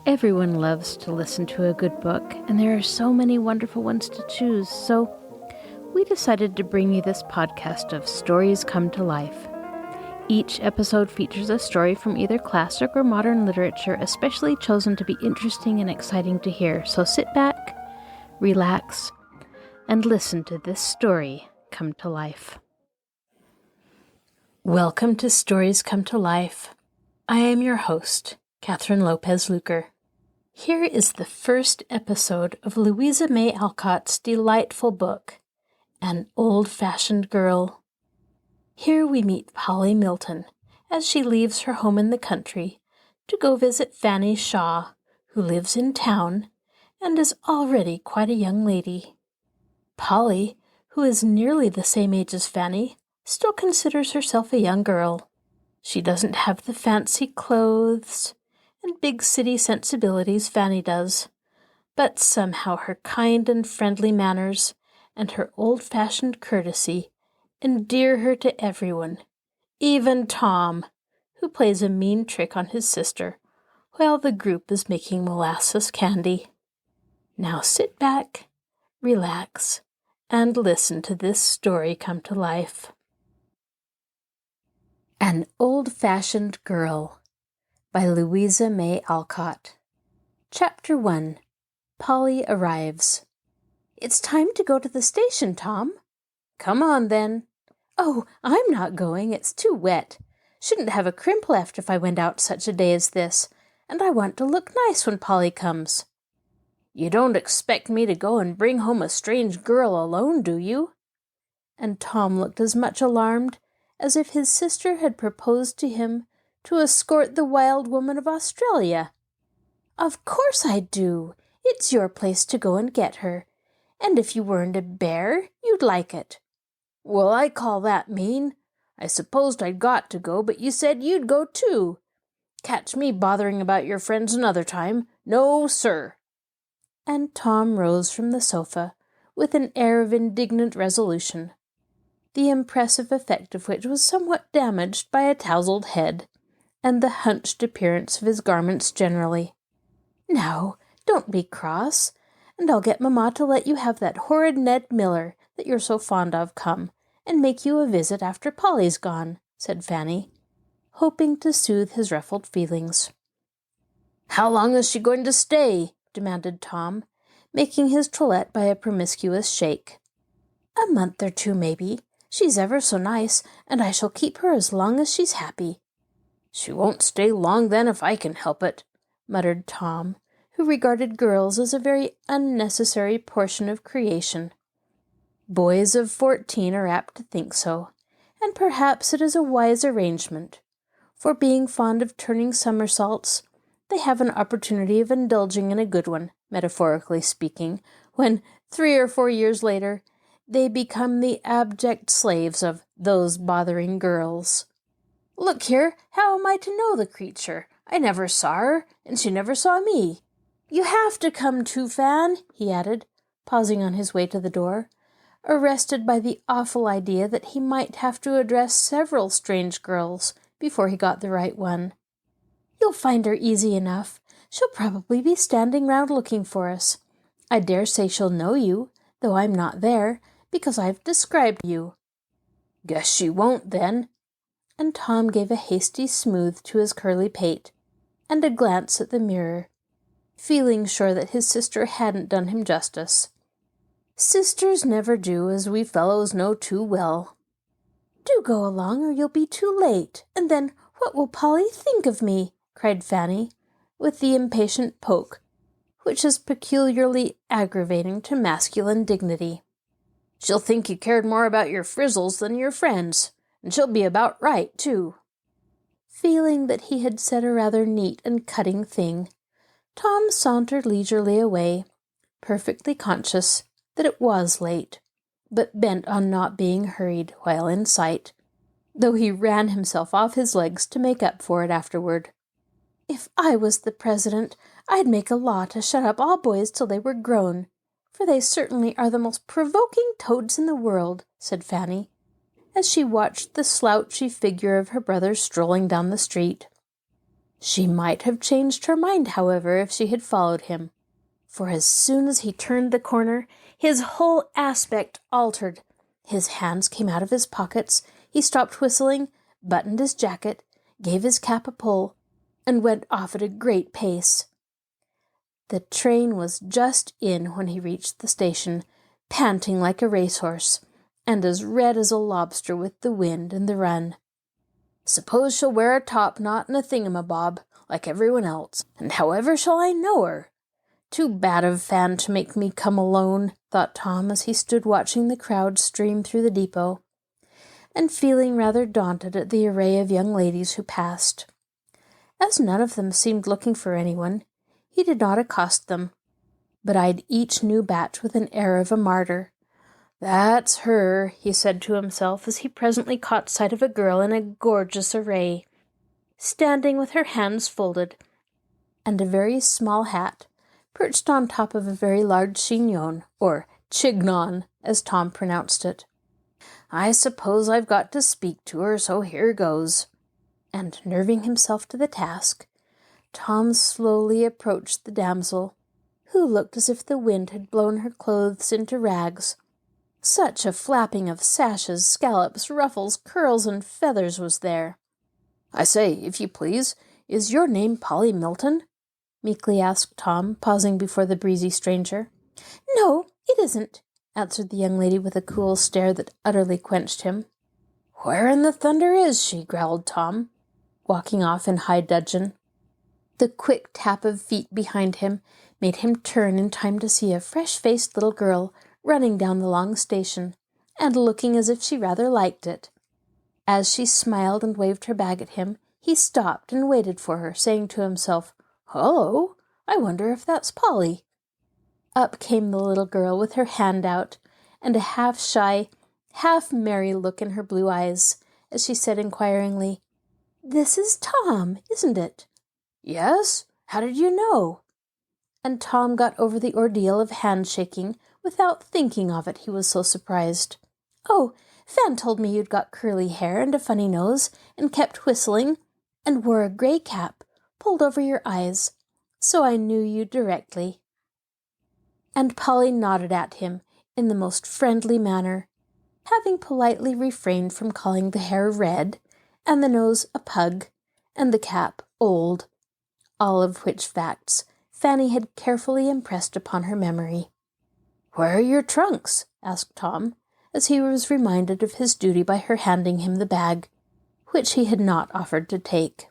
Everyone loves to listen to a good book, and there are so many wonderful ones to choose, so we decided to bring you this podcast of Stories Come to Life. Each episode features a story from either classic or modern literature, especially chosen to be interesting and exciting to hear. So sit back, relax, and listen to this story come to life. Welcome to Stories Come to Life. I am your host, Kathryn Lopez Luker. Here is the first episode of Louisa May Alcott's delightful book, An Old-Fashioned Girl. Here we meet Polly Milton as she leaves her home in the country to go visit Fanny Shaw, who lives in town and is already quite a young lady. Polly, who is nearly the same age as Fanny, still considers herself a young girl. She doesn't have the fancy clothes and big city sensibilities Fanny does, but somehow her kind and friendly manners and her old-fashioned courtesy endear her to everyone, even Tom, who plays a mean trick on his sister while the group is making molasses candy. Now sit back, relax, and listen to this story come to life. An Old-Fashioned Girl by Louisa May Alcott. Chapter 1. Polly Arrives. It's time to go to the station, Tom. Come on, then. Oh, I'm not going. It's too wet. Shouldn't have a crimp left if I went out such a day as this, and I want to look nice when Polly comes. You don't expect me to go and bring home a strange girl alone, do you? And Tom looked as much alarmed as if his sister had proposed to him to escort the wild woman of Australia. Of course I do. It's your place to go and get her. And if you weren't a bear, you'd like it. Well, I call that mean. I supposed I'd got to go, but you said you'd go too. Catch me bothering about your friends another time. No, sir. And Tom rose from the sofa with an air of indignant resolution, the impressive effect of which was somewhat damaged by a tousled head and the hunched appearance of his garments generally. Now, don't be cross, and I'll get Mamma to let you have that horrid Ned Miller that you're so fond of come, and make you a visit after Polly's gone, said Fanny, hoping to soothe his ruffled feelings. How long is she going to stay? Demanded Tom, making his toilette by a promiscuous shake. A month or two, maybe. She's ever so nice, and I shall keep her as long as she's happy. She won't stay long then if I can help it, muttered Tom, who regarded girls as a very unnecessary portion of creation. Boys of 14 are apt to think so, and perhaps it is a wise arrangement, for being fond of turning somersaults, they have an opportunity of indulging in a good one, metaphorically speaking, when 3 or 4 years later they become the abject slaves of those bothering girls. Look here, how am I to know the creature? I never saw her, and she never saw me. You have to come too, Fan, he added, pausing on his way to the door, arrested by the awful idea that he might have to address several strange girls before he got the right one. You'll find her easy enough. She'll probably be standing round looking for us. I dare say she'll know you, though I'm not there, because I've described you. Guess she won't, then. And Tom gave a hasty smooth to his curly pate, and a glance at the mirror, feeling sure that his sister hadn't done him justice. Sisters never do, as we fellows know too well. Do go along, or you'll be too late, and then what will Polly think of me? Cried Fanny, with the impatient poke, which is peculiarly aggravating to masculine dignity. She'll think you cared more about your frizzles than your friends, and she'll be about right, too. Feeling that he had said a rather neat and cutting thing, Tom sauntered leisurely away, perfectly conscious that it was late, but bent on not being hurried while in sight, though he ran himself off his legs to make up for it afterward. If I was the president, I'd make a law to shut up all boys till they were grown, for they certainly are the most provoking toads in the world, said Fanny, as she watched the slouchy figure of her brother strolling down the street. She might have changed her mind, however, if she had followed him, for as soon as he turned the corner, his whole aspect altered. His hands came out of his pockets, he stopped whistling, buttoned his jacket, gave his cap a pull, and went off at a great pace. The train was just in when he reached the station, panting like a racehorse, and as red as a lobster with the wind and the run. "Suppose she'll wear a top-knot and a thingamabob, like everyone else, and however shall I know her? Too bad of Fan to make me come alone," thought Tom as he stood watching the crowd stream through the depot, and feeling rather daunted at the array of young ladies who passed. As none of them seemed looking for anyone, he did not accost them, but eyed each new batch with an air of a martyr. "That's her," he said to himself as he presently caught sight of a girl in a gorgeous array, standing with her hands folded, and a very small hat perched on top of a very large chignon, or chignon, as Tom pronounced it. "I suppose I've got to speak to her, so here goes." And nerving himself to the task, Tom slowly approached the damsel, who looked as if the wind had blown her clothes into rags. Such a flapping of sashes, scallops, ruffles, curls, and feathers was there. "I say, if you please, is your name Polly Milton?" meekly asked Tom, pausing before the breezy stranger. "No, it isn't," answered the young lady with a cool stare that utterly quenched him. "Where in the thunder is she?" growled Tom, walking off in high dudgeon. The quick tap of feet behind him made him turn in time to see a fresh-faced little girl running down the long station, and looking as if she rather liked it. As she smiled and waved her bag at him, he stopped and waited for her, saying to himself, "Hullo, I wonder if that's Polly." Up came the little girl with her hand out, and a half-shy, half-merry look in her blue eyes, as she said inquiringly, "This is Tom, isn't it?" "Yes. How did you know?" And Tom got over the ordeal of handshaking without thinking of it, he was so surprised. "Oh, Fan told me you'd got curly hair and a funny nose, and kept whistling, and wore a grey cap pulled over your eyes, so I knew you directly." And Polly nodded at him in the most friendly manner, having politely refrained from calling the hair red, and the nose a pug, and the cap old, all of which facts Fanny had carefully impressed upon her memory. "Where are your trunks?" asked Tom, as he was reminded of his duty by her handing him the bag, which he had not offered to take.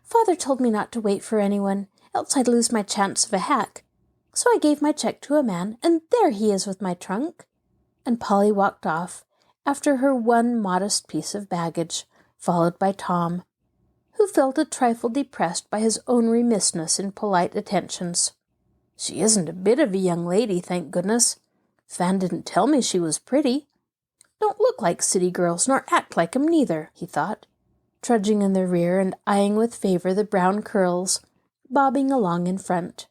"Father told me not to wait for anyone, else I'd lose my chance of a hack, so I gave my check to a man, and there he is with my trunk." And Polly walked off, after her one modest piece of baggage, followed by Tom, who felt a trifle depressed by his own remissness in polite attentions. "She isn't a bit of a young lady, thank goodness. Fan didn't tell me she was pretty. Don't look like city girls, nor act like 'em neither," he thought, trudging in the rear and eyeing with favour the brown curls bobbing along in front.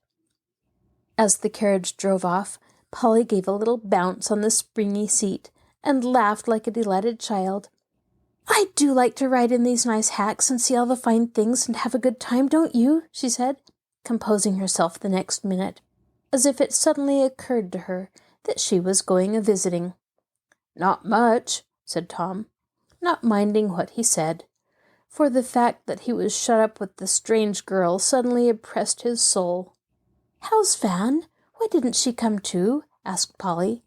As the carriage drove off, Polly gave a little bounce on the springy seat and laughed like a delighted child. "I do like to ride in these nice hacks and see all the fine things and have a good time, don't you?" she said, composing herself the next minute, as if it suddenly occurred to her that she was going a-visiting. "Not much," said Tom, not minding what he said, for the fact that he was shut up with the strange girl suddenly oppressed his soul. "How's Fan? Why didn't she come too?" asked Polly,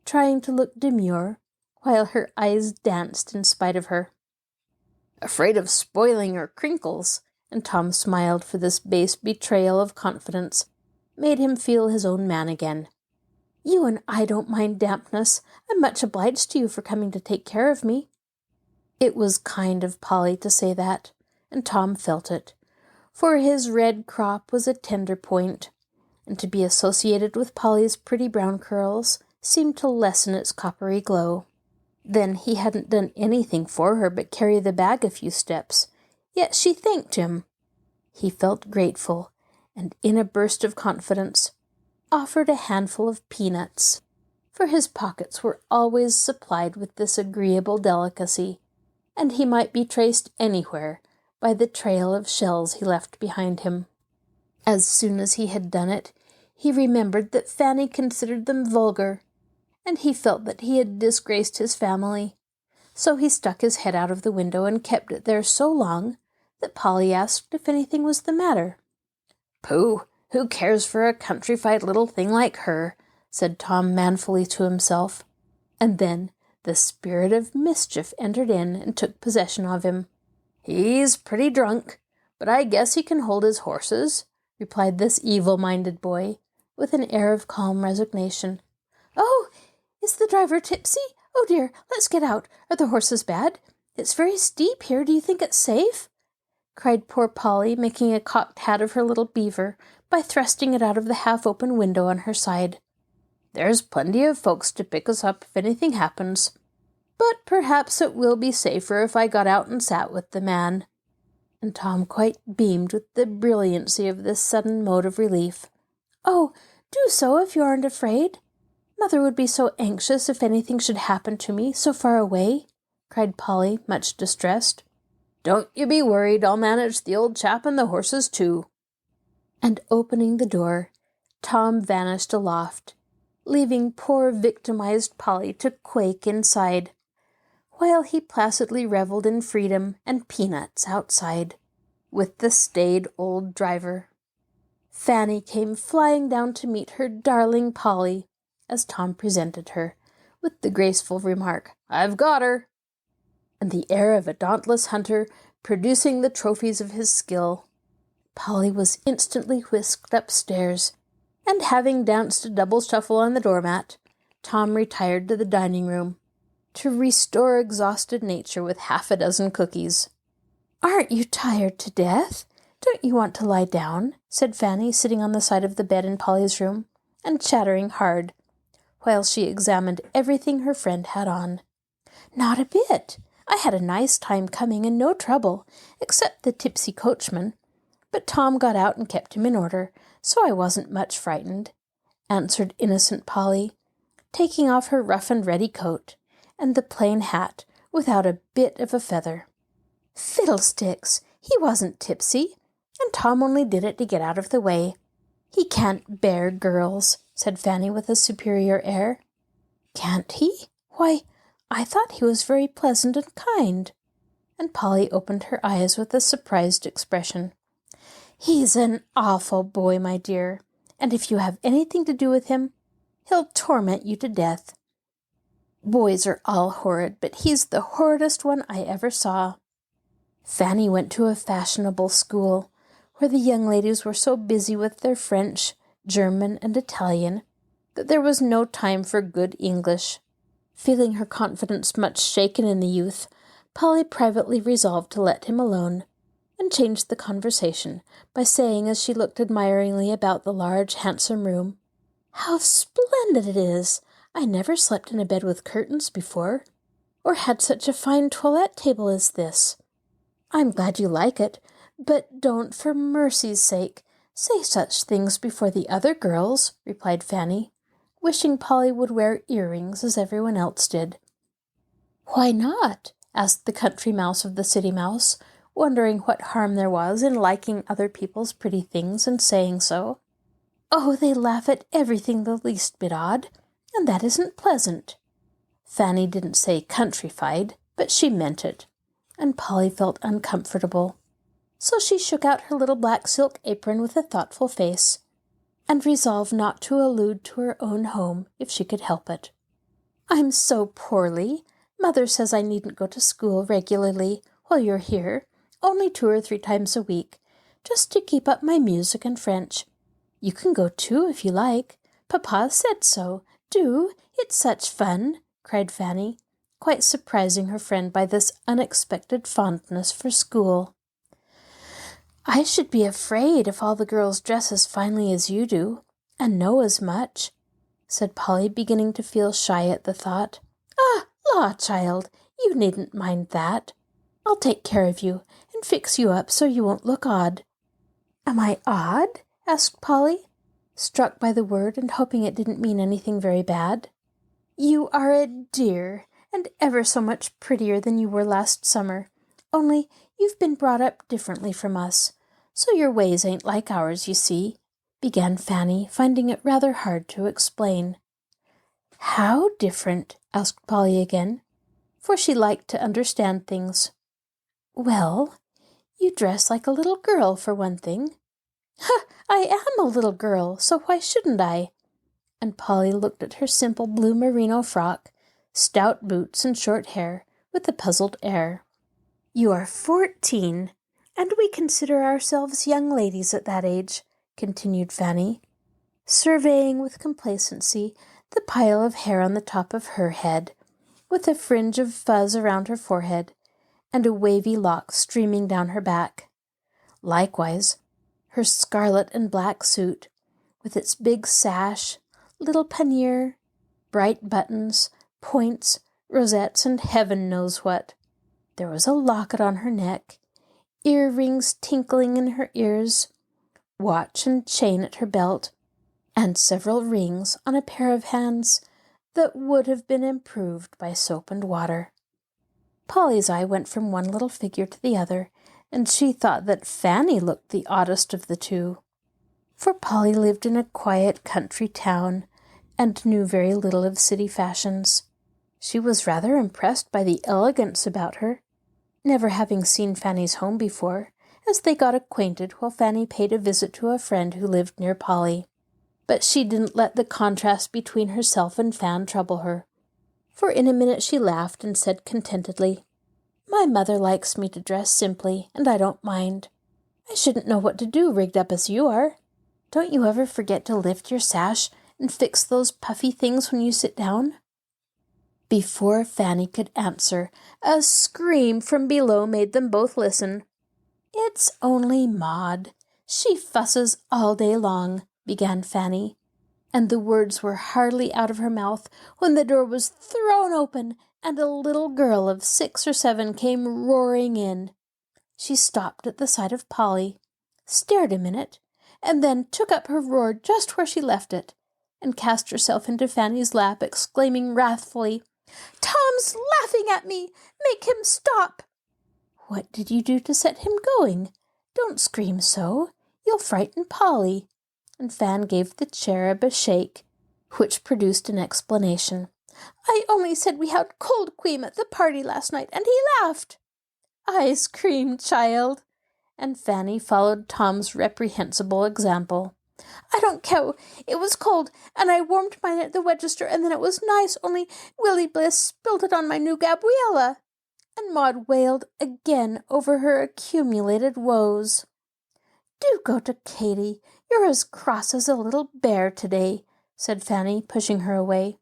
trying to look demure, while her eyes danced in spite of her. "Afraid of spoiling her crinkles," and Tom smiled, for this base betrayal of confidence made him feel his own man again. "You and I don't mind dampness. I'm much obliged to you for coming to take care of me." It was kind of Polly to say that, and Tom felt it, for his red crop was a tender point, and to be associated with Polly's pretty brown curls seemed to lessen its coppery glow. Then he hadn't done anything for her but carry the bag a few steps, yet she thanked him. He felt grateful, and in a burst of confidence, offered a handful of peanuts, for his pockets were always supplied with this agreeable delicacy, and he might be traced anywhere by the trail of shells he left behind him. As soon as he had done it, he remembered that Fanny considered them vulgar, and he felt that he had disgraced his family. So he stuck his head out of the window and kept it there so long that Polly asked if anything was the matter. "Pooh! Who cares for a countrified little thing like her?" said Tom manfully to himself. And then the spirit of mischief entered in and took possession of him. "He's pretty drunk, but I guess he can hold his horses," replied this evil-minded boy, with an air of calm resignation. "Oh, is the driver tipsy? Oh dear, let's get out. Are the horses bad? It's very steep here. Do you think it's safe?" cried poor Polly, making a cocked hat of her little beaver by thrusting it out of the half-open window on her side. "There's plenty of folks to pick us up if anything happens. But perhaps it will be safer if I got out and sat with the man." And Tom quite beamed with the brilliancy of this sudden mode of relief. "Oh, do so if you aren't afraid. Mother would be so anxious if anything should happen to me so far away," cried Polly, much distressed. "Don't you be worried. I'll manage the old chap and the horses too." And opening the door, Tom vanished aloft, leaving poor victimized Polly to quake inside, while he placidly revelled in freedom and peanuts outside, with the staid old driver. Fanny came flying down to meet her darling Polly, as Tom presented her, with the graceful remark, "I've got her," and the air of a dauntless hunter producing the trophies of his skill. Polly was instantly whisked upstairs, and having danced a double shuffle on the doormat, Tom retired to the dining-room to restore exhausted nature with half a dozen cookies. "Aren't you tired to death? Don't you want to lie down?" said Fanny, sitting on the side of the bed in Polly's room, and chattering hard, while she examined everything her friend had on. "Not a bit. I had a nice time coming and no trouble, except the tipsy coachman. But Tom got out and kept him in order, so I wasn't much frightened," answered innocent Polly, taking off her rough-and-ready coat and the plain hat without a bit of a feather. "Fiddlesticks! He wasn't tipsy, and Tom only did it to get out of the way. He can't bear girls," said Fanny with a superior air. "Can't he? Why, I thought he was very pleasant and kind." And Polly opened her eyes with a surprised expression. "He's an awful boy, my dear, and if you have anything to do with him, he'll torment you to death. Boys are all horrid, but he's the horridest one I ever saw." Fanny went to a fashionable school, where the young ladies were so busy with their French, German, and Italian that there was no time for good English. Feeling her confidence much shaken in the youth, Polly privately resolved to let him alone, and changed the conversation by saying, as she looked admiringly about the large, handsome room, "How splendid it is! I never slept in a bed with curtains before, or had such a fine toilette table as this. I'm glad you like it, but don't, for mercy's sake, say such things before the other girls," replied Fanny, wishing Polly would wear earrings as everyone else did. "Why not?" asked the country mouse of the city mouse, wondering what harm there was in liking other people's pretty things and saying so. "Oh, they laugh at everything the least bit odd, and that isn't pleasant." Fanny didn't say countrified, but she meant it, and Polly felt uncomfortable. So she shook out her little black silk apron with a thoughtful face, and resolved not to allude to her own home if she could help it. "I'm so poorly. Mother says I needn't go to school regularly while you're here, only 2 or 3 times a week, just to keep up my music and French. You can go too if you like. Papa said so. Do, it's such fun," cried Fanny, quite surprising her friend by this unexpected fondness for school. "I should be afraid if all the girls dress as finely as you do, and know as much," said Polly, beginning to feel shy at the thought. "Ah, law, child, you needn't mind that. I'll take care of you, and fix you up so you won't look odd." "Am I odd?" asked Polly, struck by the word and hoping it didn't mean anything very bad. "You are a dear, and ever so much prettier than you were last summer, only You've been brought up differently from us, so your ways ain't like ours, you see," began Fanny, finding it rather hard to explain. "How different?" asked Polly again, for she liked to understand things. "Well, you dress like a little girl, for one thing." "Ha! I am a little girl, so why shouldn't I?" And Polly looked at her simple blue merino frock, stout boots, and short hair, with a puzzled air. "You are 14, and we consider ourselves young ladies at that age," continued Fanny, surveying with complacency the pile of hair on the top of her head, with a fringe of fuzz around her forehead, and a wavy lock streaming down her back. Likewise, her scarlet and black suit, with its big sash, little pannier, bright buttons, points, rosettes, and heaven knows what. There was a locket on her neck, earrings tinkling in her ears, watch and chain at her belt, and several rings on a pair of hands that would have been improved by soap and water. Polly's eye went from one little figure to the other, and she thought that Fanny looked the oddest of the two. For Polly lived in a quiet country town, and knew very little of city fashions. She was rather impressed by the elegance about her, never having seen Fanny's home before, as they got acquainted while Fanny paid a visit to a friend who lived near Polly. But she didn't let the contrast between herself and Fan trouble her, for in a minute she laughed and said contentedly, "My mother likes me to dress simply, and I don't mind. I shouldn't know what to do rigged up as you are. Don't you ever forget to lift your sash and fix those puffy things when you sit down?" Before Fanny could answer, a scream from below made them both listen. "It's only Maud. She fusses all day long," began Fanny, and the words were hardly out of her mouth when the door was thrown open and a little girl of 6 or 7 came roaring in. She stopped at the sight of Polly, stared a minute, and then took up her roar just where she left it, and cast herself into Fanny's lap, exclaiming wrathfully, "Tom's laughing at me! Make him stop!" "What did you do to set him going? Don't scream so. You'll frighten Polly." And Fan gave the cherub a shake, which produced an explanation. "I only said we had cold cream at the party last night, and he laughed." "Ice cream, child." And Fanny followed Tom's reprehensible example. "I don't care. It was cold, and I warmed mine at the register, and then it was nice, only Willie Bliss spilled it on my new Gabriella." And Maud wailed again over her accumulated woes. "Do go to Katy. You're as cross as a little bear today," said Fanny, pushing her away.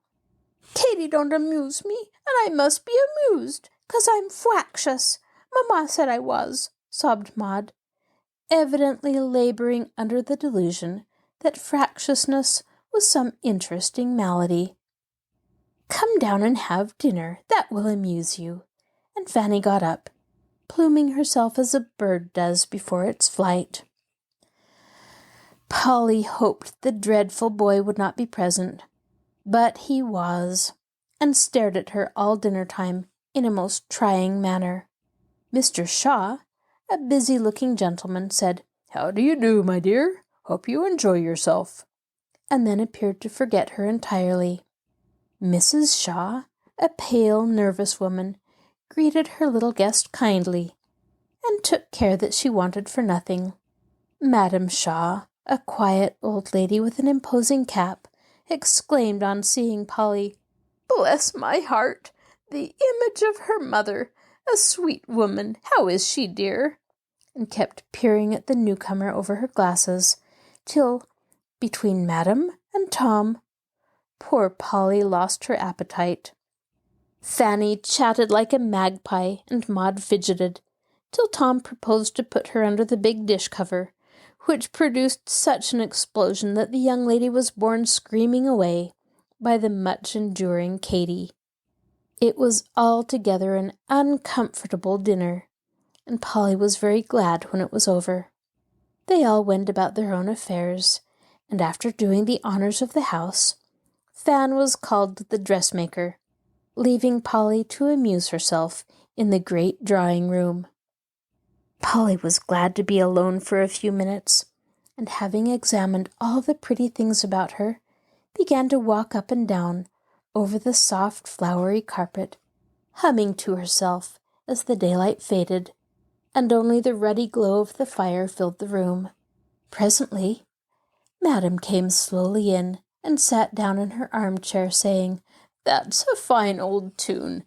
"Katy don't amuse me, and I must be amused, 'cause I'm fractious. Mamma said I was," sobbed Maud, evidently laboring under the delusion that fractiousness was some interesting malady. "Come down and have dinner. That will amuse you." And Fanny got up, pluming herself as a bird does before its flight. Polly hoped the dreadful boy would not be present, but he was, and stared at her all dinner time in a most trying manner. Mr. Shaw, a busy-looking gentleman, said, "How do you do, my dear? Hope you enjoy yourself," and then appeared to forget her entirely. Mrs. Shaw, a pale, nervous woman, greeted her little guest kindly, and took care that she wanted for nothing. Madam Shaw, a quiet old lady with an imposing cap, exclaimed on seeing Polly, "Bless my heart, the image of her mother, a sweet woman. How is she, dear?" and kept peering at the newcomer over her glasses, till, between Madam and Tom, poor Polly lost her appetite. Fanny chatted like a magpie, and Maud fidgeted, till Tom proposed to put her under the big dish cover, which produced such an explosion that the young lady was borne screaming away by the much-enduring Katy. It was altogether an uncomfortable dinner, and Polly was very glad when it was over. They all went about their own affairs, and after doing the honours of the house, Fan was called to the dressmaker, leaving Polly to amuse herself in the great drawing-room. Polly was glad to be alone for a few minutes, and having examined all the pretty things about her, began to walk up and down over the soft flowery carpet, humming to herself as the daylight faded, and only the ruddy glow of the fire filled the room. Presently, Madam came slowly in and sat down in her armchair, saying, "That's a fine old tune.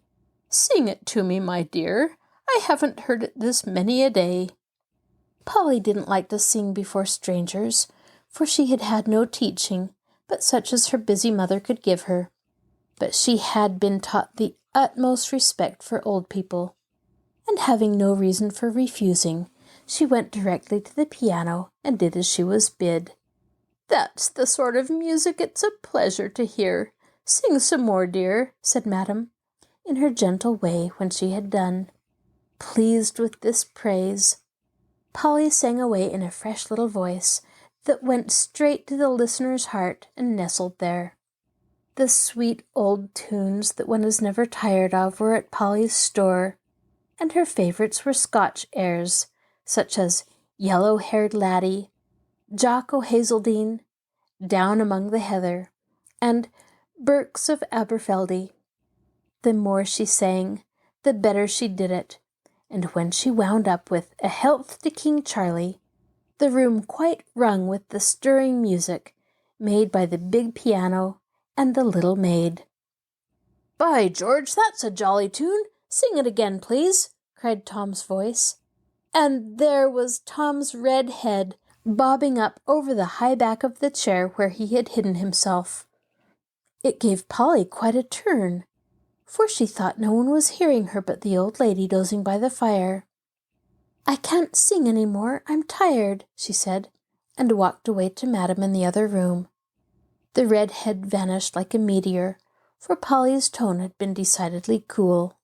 Sing it to me, my dear. I haven't heard it this many a day." Polly didn't like to sing before strangers, for she had had no teaching but such as her busy mother could give her. But she had been taught the utmost respect for old people, and having no reason for refusing, she went directly to the piano and did as she was bid. "That's the sort of music it's a pleasure to hear. Sing some more, dear," said Madam, in her gentle way when she had done. Pleased with this praise, Polly sang away in a fresh little voice that went straight to the listener's heart and nestled there. The sweet old tunes that one is never tired of were at Polly's store, and her favourites were Scotch airs, such as "Yellow-Haired Laddie," "Jock o' Hazeldean," "Down Among the Heather," and "Berks of Aberfeldy." The more she sang, the better she did it, and when she wound up with "A Health to King Charlie," the room quite rung with the stirring music made by the big piano and the little maid. "By George, that's a jolly tune! Sing it again, please," cried Tom's voice, and there was Tom's red head bobbing up over the high back of the chair where he had hidden himself. It gave Polly quite a turn, for she thought no one was hearing her but the old lady dozing by the fire. "I can't sing any more, I'm tired," she said, and walked away to Madam in the other room. The red head vanished like a meteor, for Polly's tone had been decidedly cool.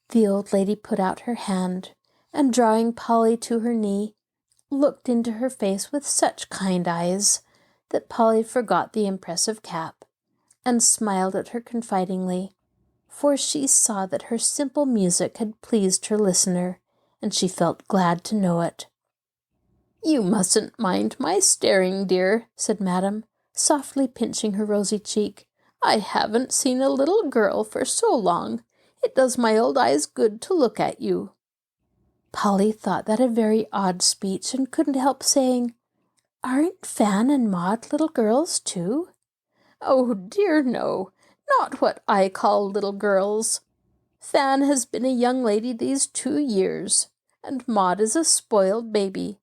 The old lady put out her hand, and drawing Polly to her knee, looked into her face with such kind eyes that Polly forgot the impressive cap, and smiled at her confidingly, for she saw that her simple music had pleased her listener, and she felt glad to know it. "You mustn't mind my staring, dear," said Madam, softly pinching her rosy cheek. "I haven't seen a little girl for so long. It does my old eyes good to look at you." Polly thought that a very odd speech, and couldn't help saying, "Aren't Fan and Maud little girls too?" "Oh dear, no, not what I call little girls. Fan has been a young lady these 2 years, and Maud is a spoiled baby.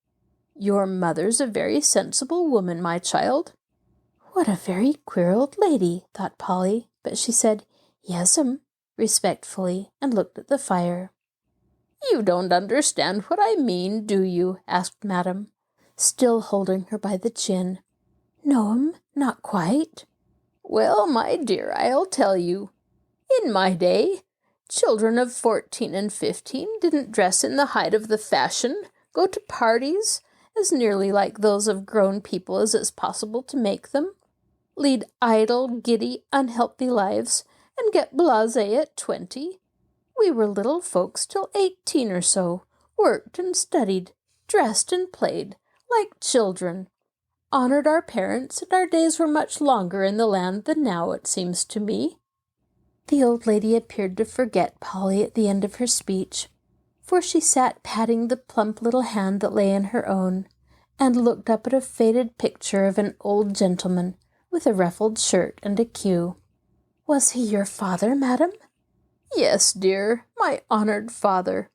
Your mother's a very sensible woman, my child." "What a very queer old lady," thought Polly, but she said, "Yes'm," respectfully, and looked at the fire. "You don't understand what I mean, do you?" asked Madam, still holding her by the chin. "No'm, not quite." "Well, my dear, I'll tell you. In my day, children of 14 and 15 didn't dress in the height of the fashion, go to parties, as nearly like those of grown people as it's possible to make them, lead idle, giddy, unhealthy lives, and get blasé at 20. We were little folks till 18 or so, worked and studied, dressed and played, like children, honored our parents, and our days were much longer in the land than now, it seems to me." The old lady appeared to forget Polly at the end of her speech, for she sat patting the plump little hand that lay in her own, and looked up at a faded picture of an old gentleman with a ruffled shirt and a queue. "Was he your father, Madam?" "Yes, dear, my honored father.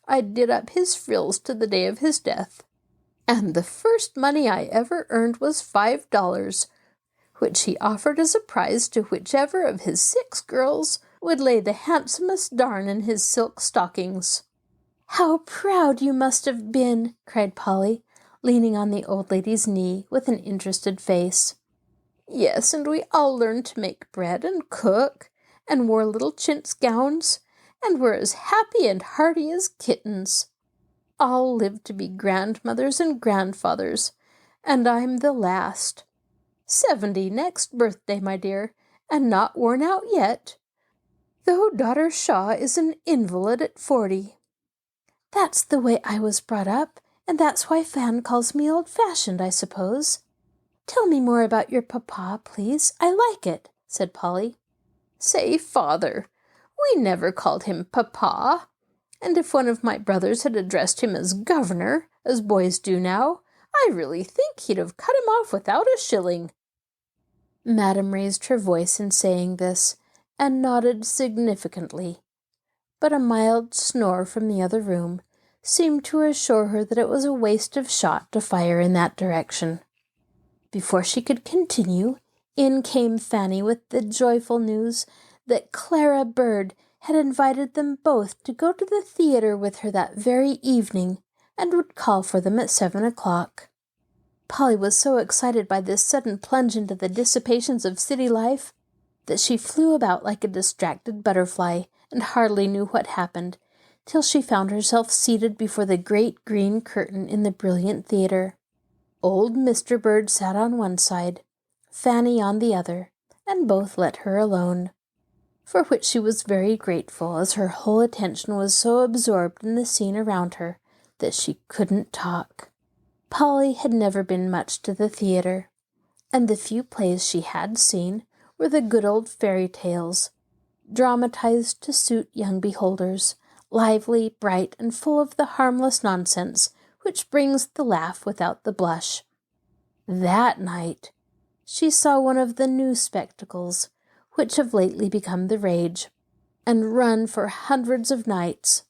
I did up his frills to the day of his death, and the first money I ever earned was $5, which he offered as a prize to whichever of his 6 girls would lay the handsomest darn in his silk stockings." "How proud you must have been!" cried Polly, leaning on the old lady's knee with an interested face. "Yes, and we all learned to make bread and cook, and wore little chintz gowns, and were as happy and hearty as kittens. All lived to be grandmothers and grandfathers, and I'm the last. 70 next birthday, my dear, and not worn out yet, though daughter Shaw is an invalid at 40. That's the way I was brought up, and that's why Fan calls me old-fashioned, I suppose. Tell me more about your papa, please. I like it," said Polly. "Say father. We never called him papa. And if one of my brothers had addressed him as governor, as boys do now, I really think he'd have cut him off without a shilling." Madame raised her voice in saying this, and nodded significantly, but a mild snore from the other room seemed to assure her that it was a waste of shot to fire in that direction. Before she could continue, in came Fanny with the joyful news that Clara Bird had invited them both to go to the theatre with her that very evening, and would call for them at 7 o'clock. Polly was so excited by this sudden plunge into the dissipations of city life that she flew about like a distracted butterfly and hardly knew what happened, till she found herself seated before the great green curtain in the brilliant theatre. Old Mr. Bird sat on one side, Fanny on the other, and both let her alone, for which she was very grateful, as her whole attention was so absorbed in the scene around her that she couldn't talk. Polly had never been much to the theatre, and the few plays she had seen were the good old fairy tales, dramatized to suit young beholders, lively, bright, and full of the harmless nonsense which brings the laugh without the blush. That night she saw one of the new spectacles, which have lately become the rage, and run for hundreds of nights,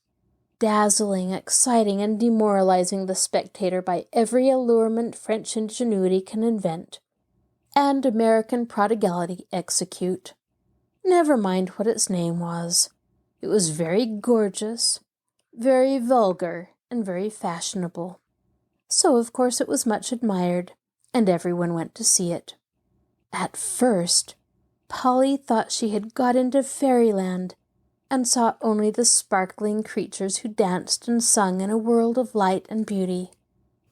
dazzling, exciting, and demoralizing the spectator by every allurement French ingenuity can invent, and American prodigality execute. Never mind what its name was. It was very gorgeous, very vulgar, and very fashionable. So, of course, it was much admired, and everyone went to see it. At first, Polly thought she had got into fairyland, and saw only the sparkling creatures who danced and sung in a world of light and beauty.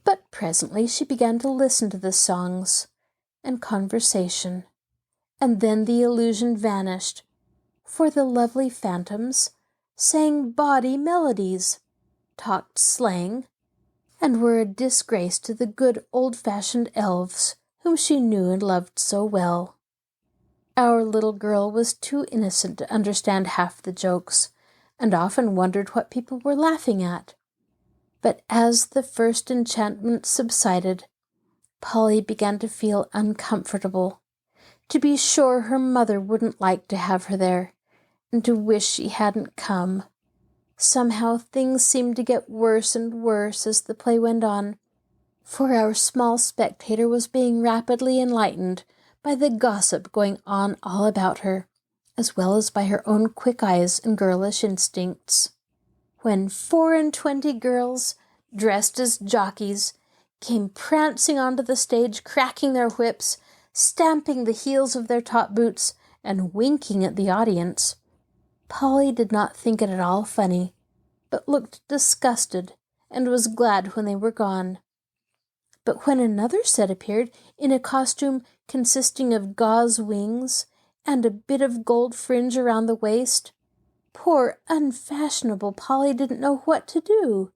But presently she began to listen to the songs and conversation, and then the illusion vanished, for the lovely phantoms sang bawdy melodies, talked slang, and were a disgrace to the good old-fashioned elves whom she knew and loved so well. Our little girl was too innocent to understand half the jokes, and often wondered what people were laughing at. But as the first enchantment subsided, Polly began to feel uncomfortable, to be sure her mother wouldn't like to have her there, and to wish she hadn't come. Somehow things seemed to get worse and worse as the play went on, for our small spectator was being rapidly enlightened by the gossip going on all about her, as well as by her own quick eyes and girlish instincts. When 24 girls, dressed as jockeys, came prancing onto the stage, cracking their whips, stamping the heels of their top boots, and winking at the audience, Polly did not think it at all funny, but looked disgusted, and was glad when they were gone. But when another set appeared in a costume consisting of gauze wings and a bit of gold fringe around the waist, poor unfashionable Polly didn't know what to do,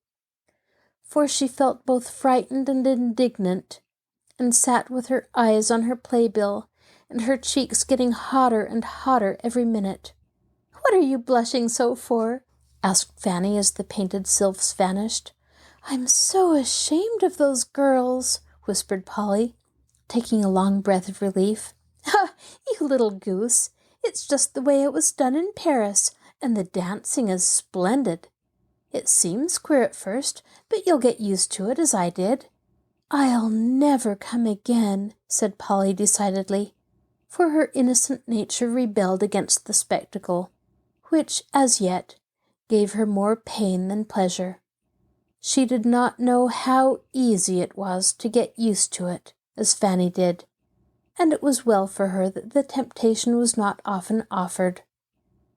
for she felt both frightened and indignant, and sat with her eyes on her playbill, and her cheeks getting hotter and hotter every minute. "What are you blushing so for?" asked Fanny as the painted sylphs vanished. "I'm so ashamed of those girls," whispered Polly, taking a long breath of relief. "Ha, you little goose! It's just the way it was done in Paris, and the dancing is splendid. It seems queer at first, but you'll get used to it, as I did." "I'll never come again," said Polly decidedly, for her innocent nature rebelled against the spectacle, which, as yet, gave her more pain than pleasure. She did not know how easy it was to get used to it, as Fanny did, and it was well for her that the temptation was not often offered.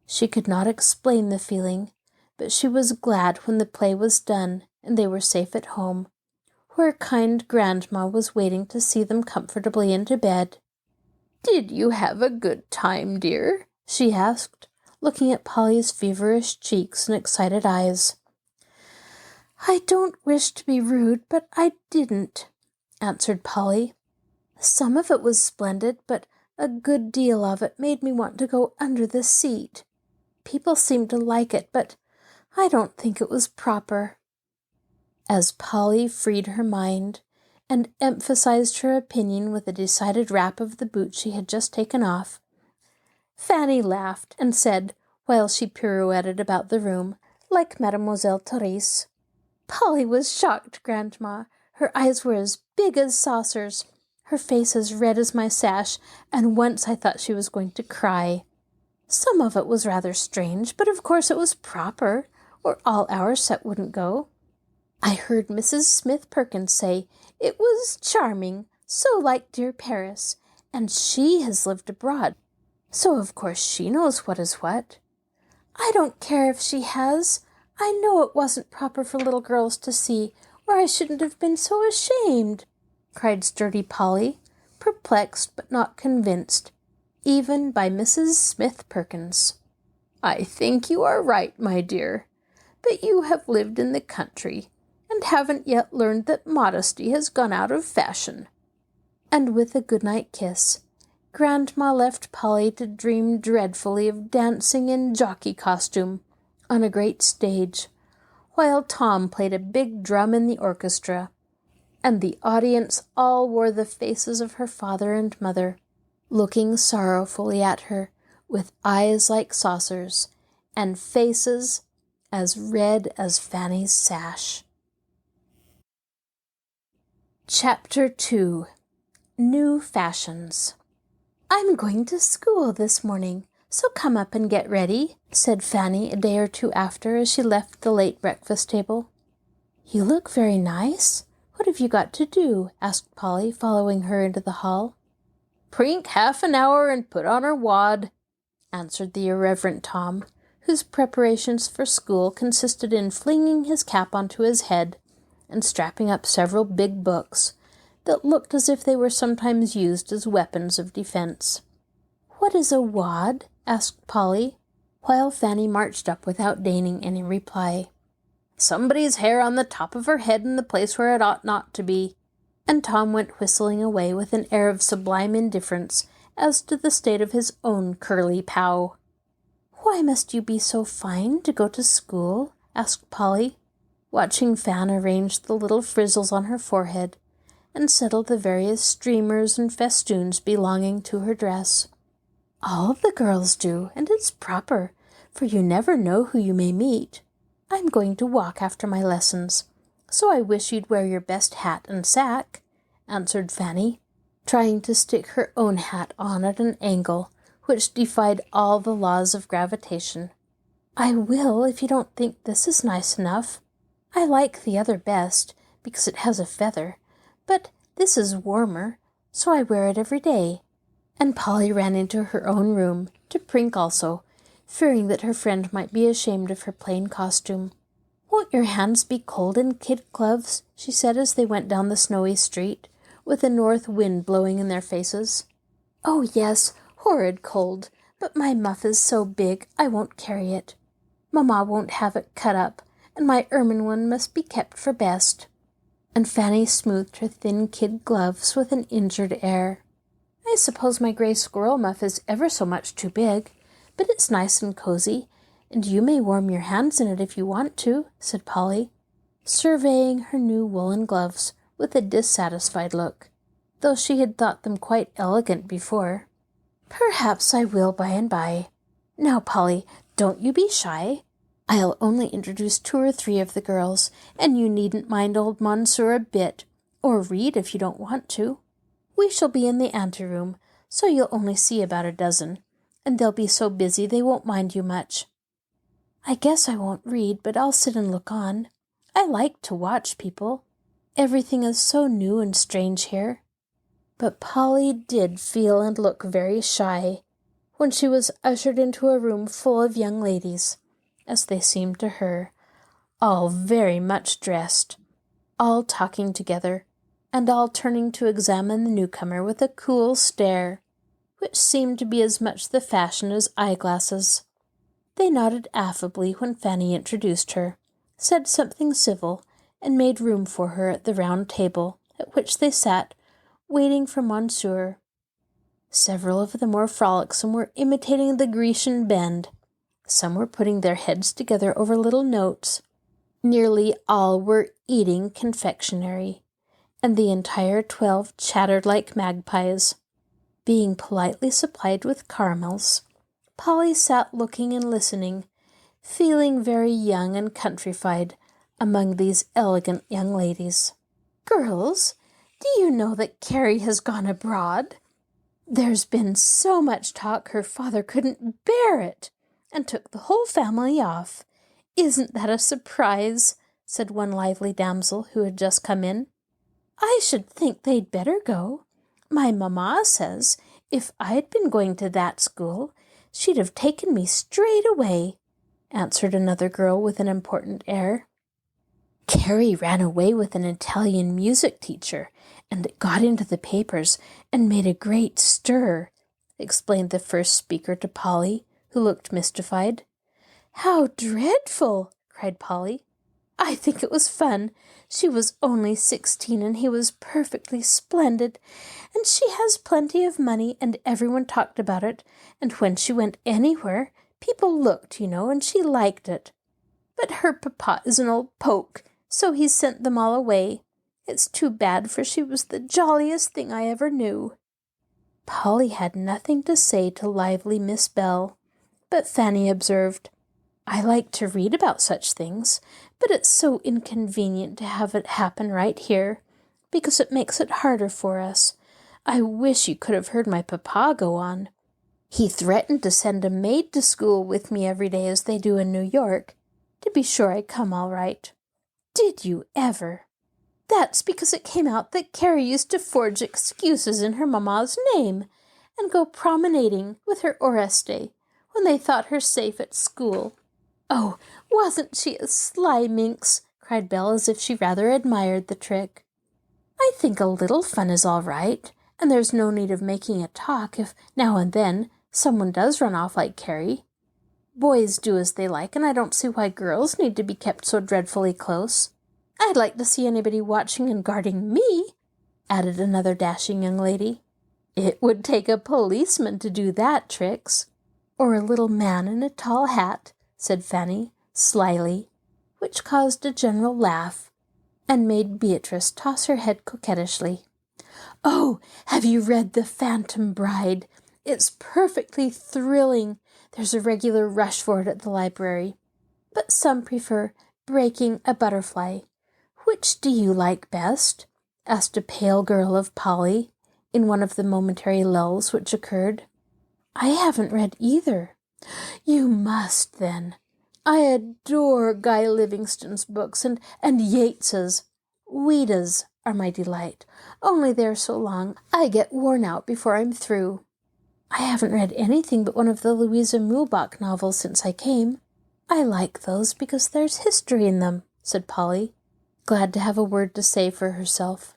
She could not explain the feeling, but she was glad when the play was done and they were safe at home, where kind Grandma was waiting to see them comfortably into bed. "Did you have a good time, dear?" she asked, looking at Polly's feverish cheeks and excited eyes. I don't wish to be rude, but I didn't, answered Polly. Some of it was splendid, but a good deal of it made me want to go under the seat. People seemed to like it, but I don't think it was proper. As Polly freed her mind and emphasized her opinion with a decided rap of the boot she had just taken off, Fanny laughed and said, while she pirouetted about the room, like Mademoiselle Therese, "Polly was shocked, Grandma. Her eyes were as big as saucers, her face as red as my sash, and once I thought she was going to cry. Some of it was rather strange, but of course it was proper, or all our set wouldn't go. I heard Mrs. Smith Perkins say it was charming, so like dear Paris, and she has lived abroad, so of course she knows what is what. I don't care if she has. I know it wasn't proper for little girls to see, or I shouldn't have been so ashamed," cried sturdy Polly, perplexed but not convinced, even by Mrs. Smith Perkins. "I think you are right, my dear, but you have lived in the country, and haven't yet learned that modesty has gone out of fashion." And with a good-night kiss, Grandma left Polly to dream dreadfully of dancing in jockey costume on a great stage, while Tom played a big drum in the orchestra, and the audience all wore the faces of her father and mother, looking sorrowfully at her with eyes like saucers and faces as red as Fanny's sash. Chapter 2. New Fashions. "I'm going to school this morning, so come up and get ready," said Fanny a day or two after as she left the late breakfast table. "You look very nice. What have you got to do?" asked Polly, following her into the hall. "Prink half an hour and put on her wad," answered the irreverent Tom, whose preparations for school consisted in flinging his cap onto his head and strapping up several big books that looked as if they were sometimes used as weapons of defense. "What is a wad?" asked Polly, while Fanny marched up without deigning any reply. "Somebody's hair on the top of her head in the place where it ought not to be," and Tom went whistling away with an air of sublime indifference as to the state of his own curly pow. "Why must you be so fine to go to school?" asked Polly, watching Fan arrange the little frizzles on her forehead and settle the various streamers and festoons belonging to her dress. "All the girls do, and it's proper, for you never know who you may meet. I'm going to walk after my lessons, so I wish you'd wear your best hat and sack," answered Fanny, trying to stick her own hat on at an angle which defied all the laws of gravitation. "I will, if you don't think this is nice enough. I like the other best, because it has a feather, but this is warmer, so I wear it every day." And Polly ran into her own room, to prink also, fearing that her friend might be ashamed of her plain costume. "Won't your hands be cold in kid gloves?" she said as they went down the snowy street, with a north wind blowing in their faces. "Oh, yes, horrid cold, but my muff is so big I won't carry it. Mamma won't have it cut up, and my ermine one must be kept for best." And Fanny smoothed her thin kid gloves with an injured air. "I suppose my gray squirrel muff is ever so much too big, but it's nice and cozy, and you may warm your hands in it if you want to," said Polly, surveying her new woolen gloves with a dissatisfied look, though she had thought them quite elegant before. "Perhaps I will by and by. Now, Polly, don't you be shy. I'll only introduce 2 or 3 of the girls, and you needn't mind old Monsieur a bit, or read if you don't want to. We shall be in the anteroom, so you'll only see about a dozen, and they'll be so busy they won't mind you much. I guess I won't read, but I'll sit and look on. I like to watch people. Everything is so new and strange here." But Polly did feel and look very shy when she was ushered into a room full of young ladies, as they seemed to her, all very much dressed, all talking together, and all turning to examine the newcomer with a cool stare, which seemed to be as much the fashion as eyeglasses. They nodded affably when Fanny introduced her, said something civil, and made room for her at the round table at which they sat, waiting for Monsieur. Several of the more frolicsome were imitating the Grecian bend. Some were putting their heads together over little notes. Nearly all were eating confectionery, and the entire 12 chattered like magpies. Being politely supplied with caramels, Polly sat looking and listening, feeling very young and countrified among these elegant young ladies. "Girls, do you know that Carrie has gone abroad? There's been so much talk her father couldn't bear it, and took the whole family off. Isn't that a surprise?" said one lively damsel who had just come in. "I should think they'd better go. My mamma says if I'd been going to that school, she'd have taken me straight away," answered another girl with an important air. "Carrie ran away with an Italian music teacher, and it got into the papers and made a great stir," explained the first speaker to Polly, who looked mystified. "How dreadful!" cried Polly. "I think it was fun. She was only 16 and he was perfectly splendid, and she has plenty of money and everyone talked about it, and when she went anywhere, people looked, and she liked it. But her papa is an old poke, so he sent them all away. It's too bad, for she was the jolliest thing I ever knew." Polly had nothing to say to lively Miss Bell, but Fanny observed, "I like to read about such things, but it's so inconvenient to have it happen right here, because it makes it harder for us. I wish you could have heard my papa go on. He threatened to send a maid to school with me every day as they do in New York, to be sure I come all right. Did you ever? That's because it came out that Carrie used to forge excuses in her mamma's name, and go promenading with her Oreste when they thought her safe at school. Oh, wasn't she a sly minx?" cried Belle, as if she rather admired the trick. "I think a little fun is all right, and there's no need of making a talk if, now and then, someone does run off like Carrie. Boys do as they like, and I don't see why girls need to be kept so dreadfully close. I'd like to see anybody watching and guarding me," added another dashing young lady. "It would take a policeman to do that, Trix, or a little man in a tall hat," said Fanny, slyly, which caused a general laugh, and made Beatrice toss her head coquettishly. "Oh, have you read The Phantom Bride? It's perfectly thrilling. There's a regular rush for it at the library, but some prefer Breaking a Butterfly. Which do you like best?" asked a pale girl of Polly, in one of the momentary lulls which occurred. "I haven't read either." "You must, then. I adore Guy Livingstone's books, and Yeats's. Ouida's are my delight, only they're so long I get worn out before I'm through. I haven't read anything but one of the Louisa May Alcott novels since I came. I like those because there's history in them," said Polly, glad to have a word to say for herself.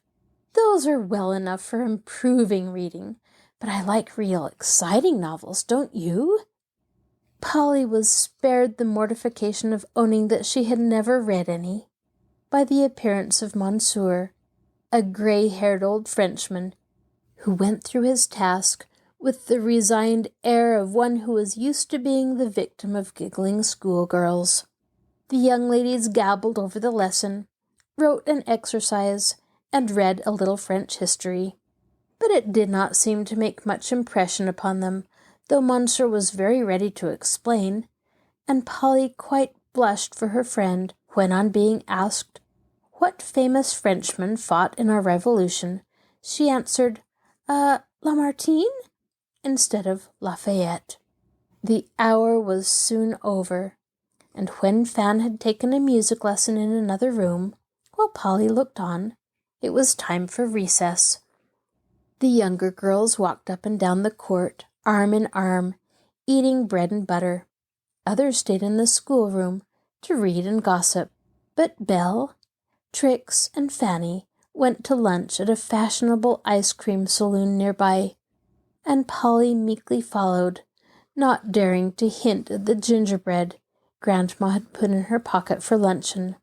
"Those are well enough for improving reading, but I like real exciting novels, don't you?" Polly was spared the mortification of owning that she had never read any, by the appearance of Monsieur, a grey-haired old Frenchman, who went through his task with the resigned air of one who was used to being the victim of giggling schoolgirls. The young ladies gabbled over the lesson, wrote an exercise, and read a little French history. But it did not seem to make much impression upon them, though Monsieur was very ready to explain, and Polly quite blushed for her friend when, on being asked what famous Frenchman fought in our Revolution, she answered, Lamartine, instead of Lafayette. The hour was soon over, and when Fan had taken a music lesson in another room, while Polly looked on, it was time for recess. The younger girls walked up and down the court, arm in arm, eating bread and butter. Others stayed in the schoolroom to read and gossip, but Belle, Trix, and Fanny went to lunch at a fashionable ice cream saloon nearby, and Polly meekly followed, not daring to hint at the gingerbread Grandma had put in her pocket for luncheon.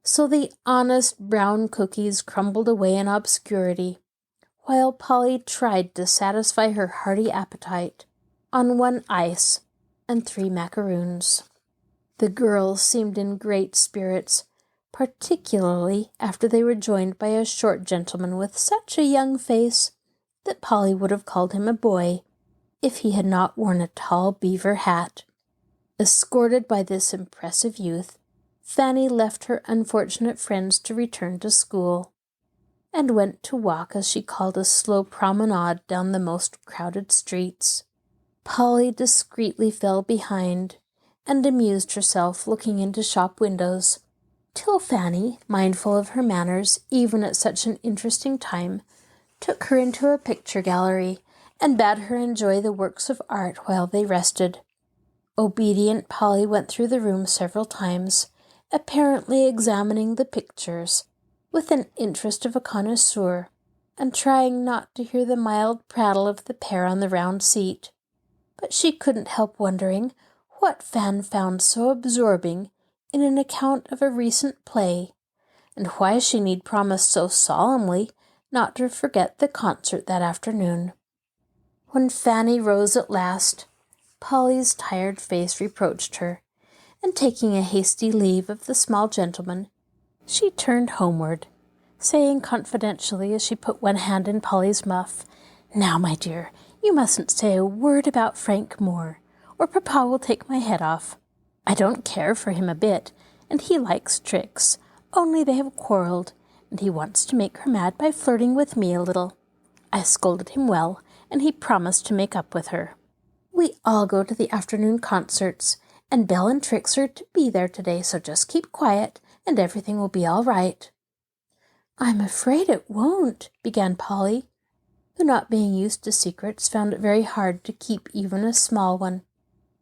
So the honest brown cookies crumbled away in obscurity, while Polly tried to satisfy her hearty appetite on 1 ice and 3 macaroons. The girls seemed in great spirits, particularly after they were joined by a short gentleman with such a young face that Polly would have called him a boy if he had not worn a tall beaver hat. Escorted by this impressive youth, Fanny left her unfortunate friends to return to school, and went to walk, as she called, a slow promenade down the most crowded streets. Polly discreetly fell behind, and amused herself looking into shop windows, till Fanny, mindful of her manners even at such an interesting time, took her into a picture gallery, and bade her enjoy the works of art while they rested. Obedient Polly went through the room several times, apparently examining the pictures with an interest of a connoisseur, and trying not to hear the mild prattle of the pair on the round seat. But she couldn't help wondering what Fan found so absorbing in an account of a recent play, and why she need promise so solemnly not to forget the concert that afternoon. When Fanny rose at last, Polly's tired face reproached her, and taking a hasty leave of the small gentleman, she turned homeward, saying confidentially as she put one hand in Polly's muff, "Now, my dear, you mustn't say a word about Frank Moore, or Papa will take my head off. I don't care for him a bit, and he likes Trix, only they have quarrelled, and he wants to make her mad by flirting with me a little. I scolded him well, and he promised to make up with her. We all go to the afternoon concerts, and Belle and Trix are to be there today, so just keep quiet, and everything will be all right." "I'm afraid it won't," began Polly, who, not being used to secrets, found it very hard to keep even a small one.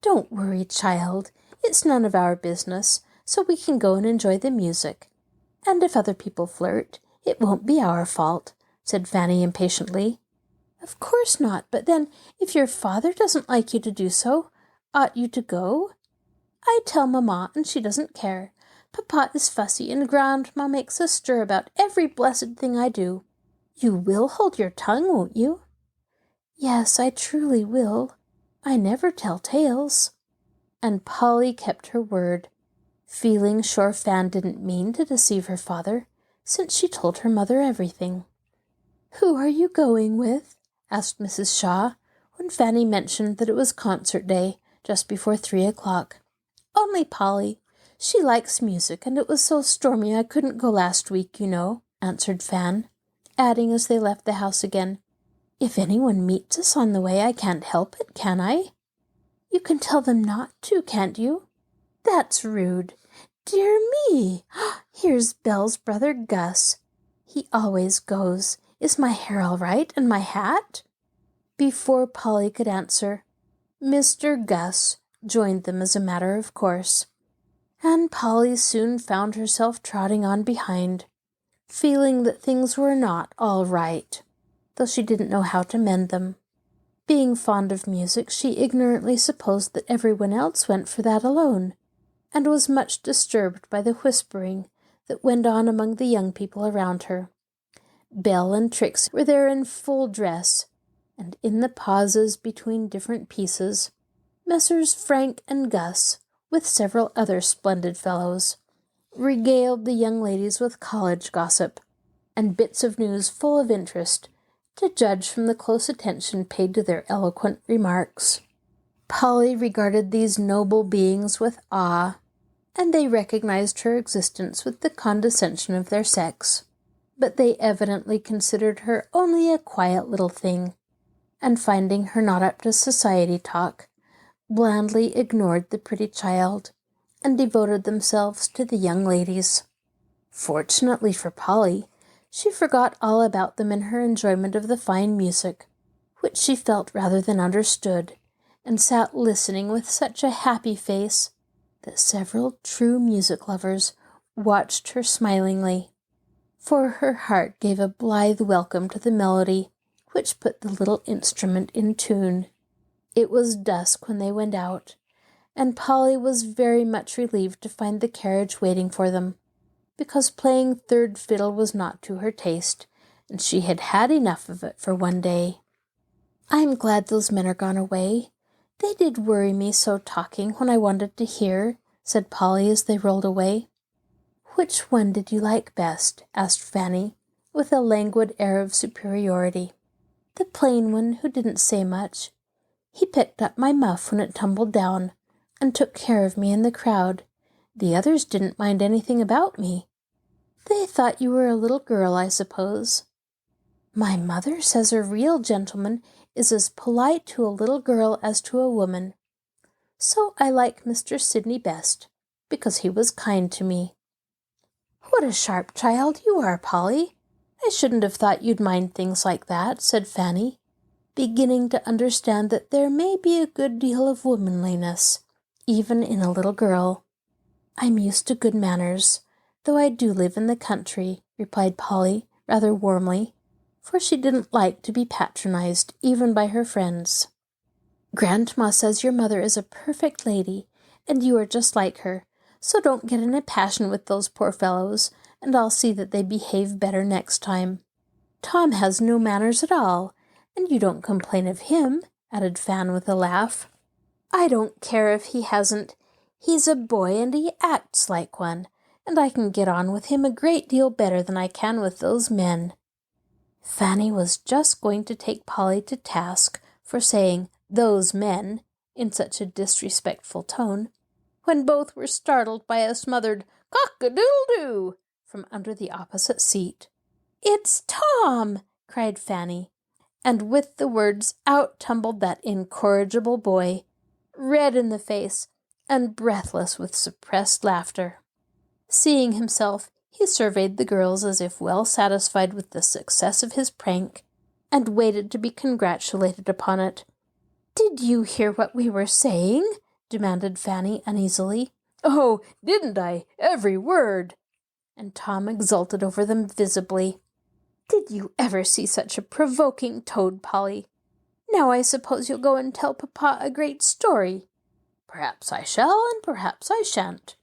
"Don't worry, child. It's none of our business, so we can go and enjoy the music. And if other people flirt, it won't be our fault," said Fanny impatiently. "Of course not, but then, if your father doesn't like you to do so, ought you to go? I tell Mamma, and she doesn't care. Papa is fussy, and Grandma makes a stir about every blessed thing I do. You will hold your tongue, won't you?" "Yes, I truly will. I never tell tales." And Polly kept her word, feeling sure Fan didn't mean to deceive her father, since she told her mother everything. "Who are you going with?" asked Mrs. Shaw, when Fanny mentioned that it was concert day, just before 3 o'clock. "Only Polly. She likes music, and it was so stormy I couldn't go last week, you know," answered Fan, adding as they left the house again, "If anyone meets us on the way, I can't help it, can I?" "You can tell them not to, can't you?" "That's rude. Dear me! Here's Belle's brother Gus. He always goes. Is my hair all right, and my hat?" Before Polly could answer, Mr. Gus joined them as a matter of course, and Polly soon found herself trotting on behind, feeling that things were not all right, though she didn't know how to mend them. Being fond of music, she ignorantly supposed that everyone else went for that alone, and was much disturbed by the whispering that went on among the young people around her. Belle and Trix were there in full dress, and in the pauses between different pieces, Messrs. Frank and Gus, with several other splendid fellows, regaled the young ladies with college gossip, and bits of news full of interest, to judge from the close attention paid to their eloquent remarks. Polly regarded these noble beings with awe, and they recognized her existence with the condescension of their sex. But they evidently considered her only a quiet little thing, and finding her not up to society talk, blandly ignored the pretty child, and devoted themselves to the young ladies. Fortunately for Polly, she forgot all about them in her enjoyment of the fine music, which she felt rather than understood, and sat listening with such a happy face that several true music lovers watched her smilingly, for her heart gave a blithe welcome to the melody which put the little instrument in tune. It was dusk when they went out, and Polly was very much relieved to find the carriage waiting for them, because playing third fiddle was not to her taste, and she had had enough of it for one day. "I'm glad those men are gone away. They did worry me so talking when I wanted to hear," said Polly as they rolled away. "Which one did you like best?" asked Fanny, with a languid air of superiority. "The plain one who didn't say much. He picked up my muff when it tumbled down, and took care of me in the crowd. The others didn't mind anything about me. They thought you were a little girl, I suppose." "My mother says a real gentleman is as polite to a little girl as to a woman. So I like Mr. Sidney best, because he was kind to me." "What a sharp child you are, Polly. I shouldn't have thought you'd mind things like that," said Fanny, beginning to understand that there may be a good deal of womanliness, even in a little girl. "I'm used to good manners, though I do live in the country," replied Polly, rather warmly, for she didn't like to be patronized even by her friends. "Grandma says your mother is a perfect lady, and you are just like her, so don't get in a passion with those poor fellows, and I'll see that they behave better next time. Tom has no manners at all, and you don't complain of him," added Fan with a laugh. "I don't care if he hasn't. He's a boy and he acts like one, and I can get on with him a great deal better than I can with those men." Fanny was just going to take Polly to task for saying "those men" in such a disrespectful tone, when both were startled by a smothered cock-a-doodle-doo from under the opposite seat. "It's Tom!" cried Fanny, and with the words out tumbled that incorrigible boy, red in the face and breathless with suppressed laughter. Seeing himself, he surveyed the girls as if well satisfied with the success of his prank, and waited to be congratulated upon it. "Did you hear what we were saying?" demanded Fanny uneasily. "Oh, didn't I? Every word!" And Tom exulted over them visibly. "Did you ever see such a provoking toad, Polly? Now I suppose you'll go and tell Papa a great story." "Perhaps I shall, and perhaps I shan't.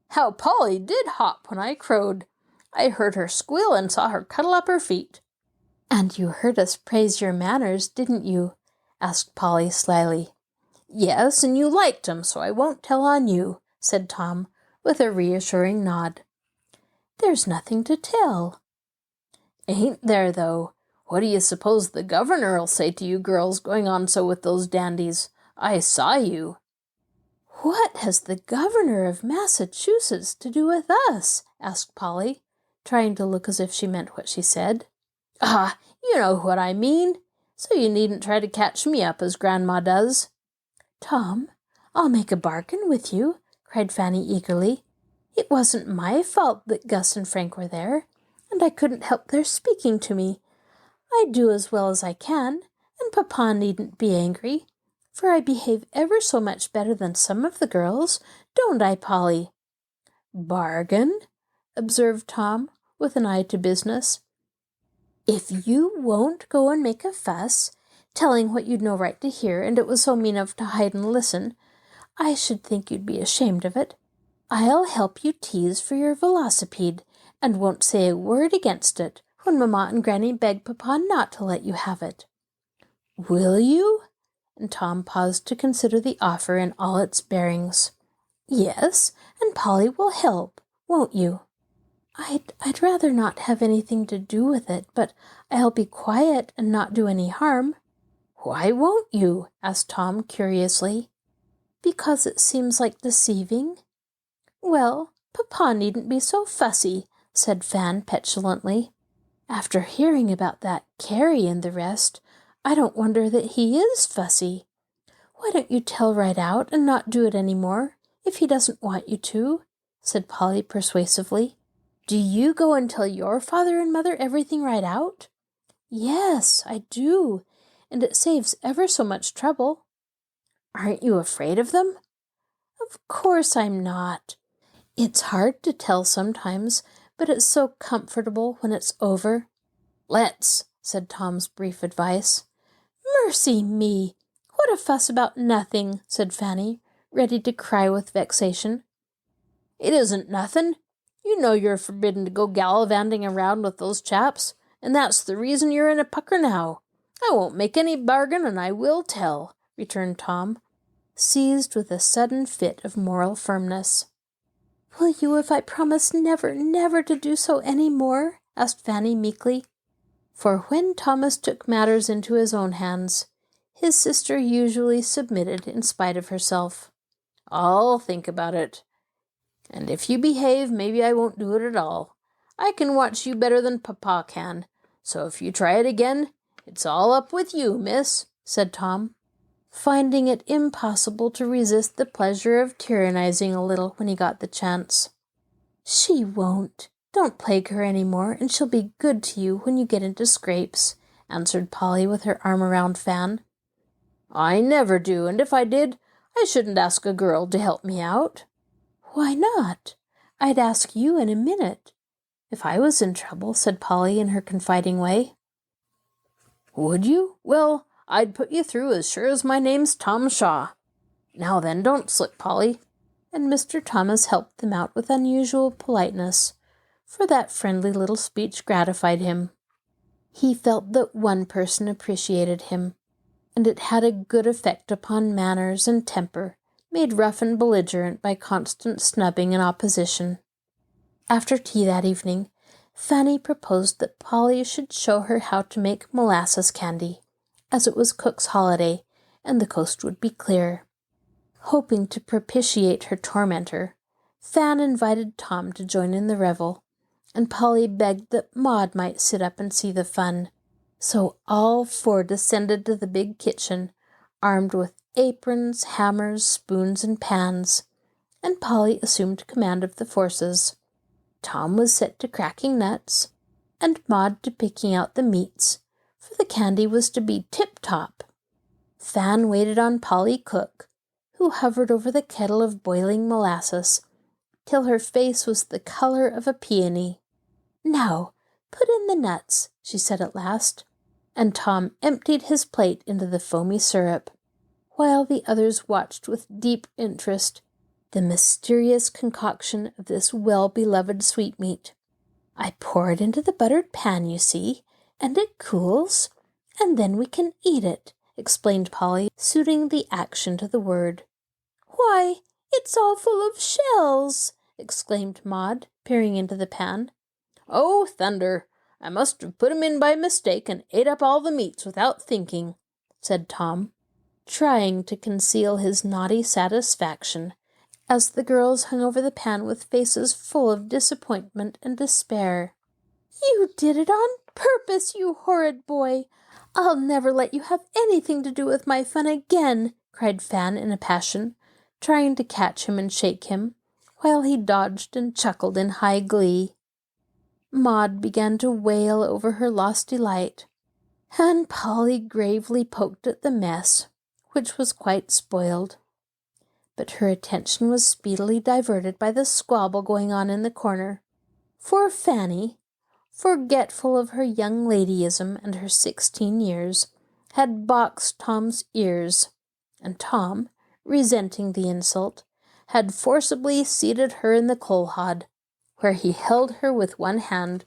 How Polly did hop when I crowed! I heard her squeal and saw her cuddle up her feet." "And you heard us praise your manners, didn't you?" asked Polly slyly. "Yes, and you liked 'em, so I won't tell on you," said Tom, with a reassuring nod. "There's nothing to tell." "Ain't there, though? What do you suppose the governor'll say to you girls going on so with those dandies? I saw you." "What has the governor of Massachusetts to do with us?" asked Polly, trying to look as if she meant what she said. "Ah, you know what I mean, so you needn't try to catch me up as Grandma does." "Tom, I'll make a bargain with you," cried Fanny eagerly. "It wasn't my fault that Gus and Frank were there, and I couldn't help their speaking to me. I do as well as I can, and Papa needn't be angry, for I behave ever so much better than some of the girls, don't I, Polly?" "Bargain?" observed Tom, with an eye to business. "If you won't go and make a fuss, telling what you'd no right to hear, and it was so mean of to hide and listen, I should think you'd be ashamed of it. I'll help you tease for your velocipede, and won't say a word against it when Mamma and Granny beg Papa not to let you have it." "Will you?" And Tom paused to consider the offer in all its bearings. "Yes, and Polly will help, won't you?" I'd rather not have anything to do with it, but I'll be quiet and not do any harm." "Why won't you?" asked Tom curiously. "Because it seems like deceiving." "Well, Papa needn't be so fussy," said Fan petulantly. "After hearing about that Carrie and the rest, I don't wonder that he is fussy. Why don't you tell right out and not do it any more, if he doesn't want you to?" said Polly persuasively. "Do you go and tell your father and mother everything right out?" "Yes, I do, and it saves ever so much trouble." "Aren't you afraid of them?" "Of course I'm not. It's hard to tell sometimes, but it's so comfortable when it's over." "Let's," said Tom's brief advice. "Mercy me! What a fuss about nothing," said Fanny, ready to cry with vexation. "It isn't nothing. You know you're forbidden to go gallivanting around with those chaps, and that's the reason you're in a pucker now. I won't make any bargain, and I will tell," returned Tom, seized with a sudden fit of moral firmness. "Will you if I promise never, never to do so any more?" asked Fanny meekly. For when Thomas took matters into his own hands, his sister usually submitted in spite of herself. "I'll think about it. And if you behave, maybe I won't do it at all. I can watch you better than Papa can, so if you try it again, it's all up with you, miss," said Tom, finding it impossible to resist the pleasure of tyrannizing a little when he got the chance. "She won't. Don't plague her any more, and she'll be good to you when you get into scrapes," answered Polly with her arm around Fan. "I never do, and if I did, I shouldn't ask a girl to help me out." "Why not? I'd ask you in a minute, if I was in trouble," said Polly in her confiding way. "Would you? Well, I'd put you through as sure as my name's Tom Shaw. Now then, don't slip, Polly." And Mr. Thomas helped them out with unusual politeness, for that friendly little speech gratified him. He felt that one person appreciated him, and it had a good effect upon manners and temper, made rough and belligerent by constant snubbing and opposition. After tea that evening, Fanny proposed that Polly should show her how to make molasses candy, as it was cook's holiday, and the coast would be clear. Hoping to propitiate her tormentor, Fan invited Tom to join in the revel, and Polly begged that Maud might sit up and see the fun. So all four descended to the big kitchen, armed with aprons, hammers, spoons, and pans, and Polly assumed command of the forces. Tom was set to cracking nuts, and Maud to picking out the meats, for the candy was to be tip-top. Fan waited on Polly Cook, who hovered over the kettle of boiling molasses, till her face was the color of a peony. "Now, put in the nuts," she said at last, and Tom emptied his plate into the foamy syrup, while the others watched with deep interest the mysterious concoction of this well-beloved sweetmeat. "I pour it into the buttered pan, you see, and it cools, and then we can eat it," explained Polly, suiting the action to the word. "Why, it's all full of shells!" exclaimed Maud, peering into the pan. "Oh, thunder! I must have put 'em in by mistake and ate up all the meats without thinking," said Tom, trying to conceal his naughty satisfaction, as the girls hung over the pan with faces full of disappointment and despair. "You did it on purpose, you horrid boy! I'll never let you have anything to do with my fun again," cried Fan in a passion, trying to catch him and shake him, while he dodged and chuckled in high glee. Maud began to wail over her lost delight, and Polly gravely poked at the mess, which was quite spoiled. But her attention was speedily diverted by the squabble going on in the corner, for Fanny, forgetful of her young ladyism and her 16 years, had boxed Tom's ears, and Tom, resenting the insult, had forcibly seated her in the coal-hod, where he held her with one hand,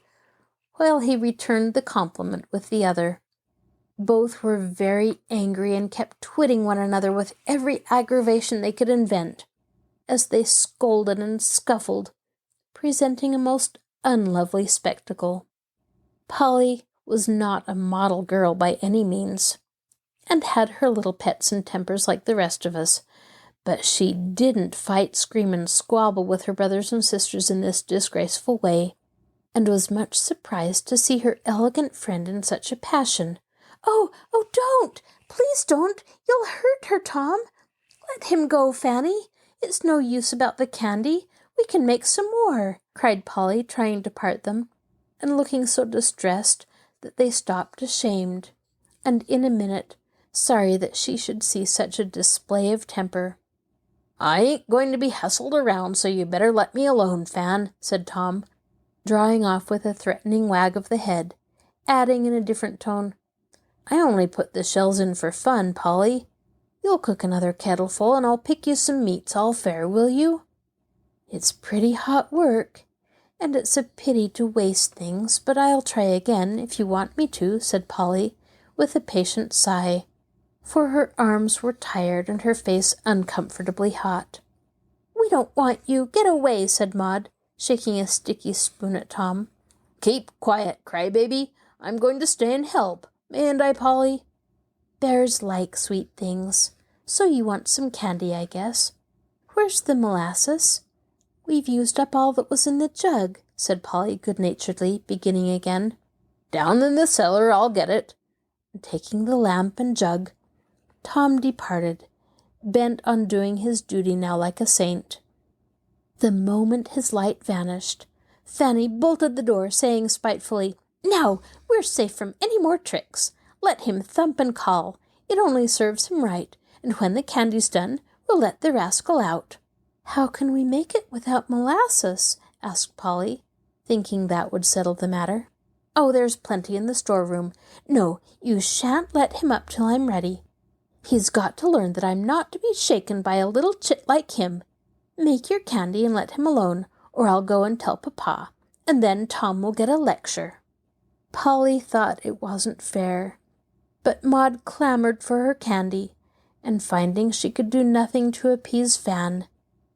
while he returned the compliment with the other. Both were very angry and kept twitting one another with every aggravation they could invent, as they scolded and scuffled, presenting a most unlovely spectacle. Polly was not a model girl by any means, and had her little pets and tempers like the rest of us, but she didn't fight, scream, and squabble with her brothers and sisters in this disgraceful way, and was much surprised to see her elegant friend in such a passion. Oh, don't! Please don't! You'll hurt her, Tom! Let him go, Fanny! It's no use about the candy. We can make some more," cried Polly, trying to part them, and looking so distressed that they stopped ashamed, and in a minute sorry that she should see such a display of temper. "I ain't going to be hustled around, so you better let me alone, Fan," said Tom, drawing off with a threatening wag of the head, adding in a different tone, "I only put the shells in for fun, Polly. You'll cook another kettleful, and I'll pick you some meats all fair, will you?" "It's pretty hot work, and it's a pity to waste things, but I'll try again if you want me to," said Polly, with a patient sigh, for her arms were tired and her face uncomfortably hot. "We don't want you. Get away," said Maud, shaking a sticky spoon at Tom. "Keep quiet, crybaby. I'm going to stay and help. Mayn't I, Polly?" "Bears like sweet things. So you want some candy, I guess. Where's the molasses?" "We've used up all that was in the jug," said Polly good-naturedly, beginning again. "Down in the cellar, I'll get it." And taking the lamp and jug, Tom departed, bent on doing his duty now like a saint. The moment his light vanished, Fanny bolted the door, saying spitefully, "Now, we're safe from any more tricks. Let him thump and call. It only serves him right, and when the candy's done, we'll let the rascal out." "How can we make it without molasses?" asked Polly, thinking that would settle the matter. "Oh, there's plenty in the storeroom. No, you shan't let him up till I'm ready. He's got to learn that I'm not to be shaken by a little chit like him. Make your candy and let him alone, or I'll go and tell Papa, and then Tom will get a lecture." Polly thought it wasn't fair, but Maud clamored for her candy, and finding she could do nothing to appease Fan,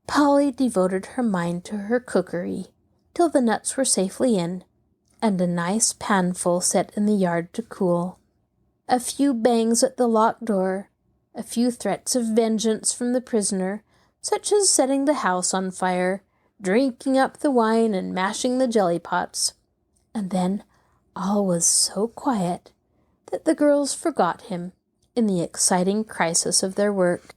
Polly devoted her mind to her cookery, till the nuts were safely in, and a nice panful set in the yard to cool. A few bangs at the locked door, a few threats of vengeance from the prisoner, such as setting the house on fire, drinking up the wine, and mashing the jelly pots. And then all was so quiet that the girls forgot him in the exciting crisis of their work.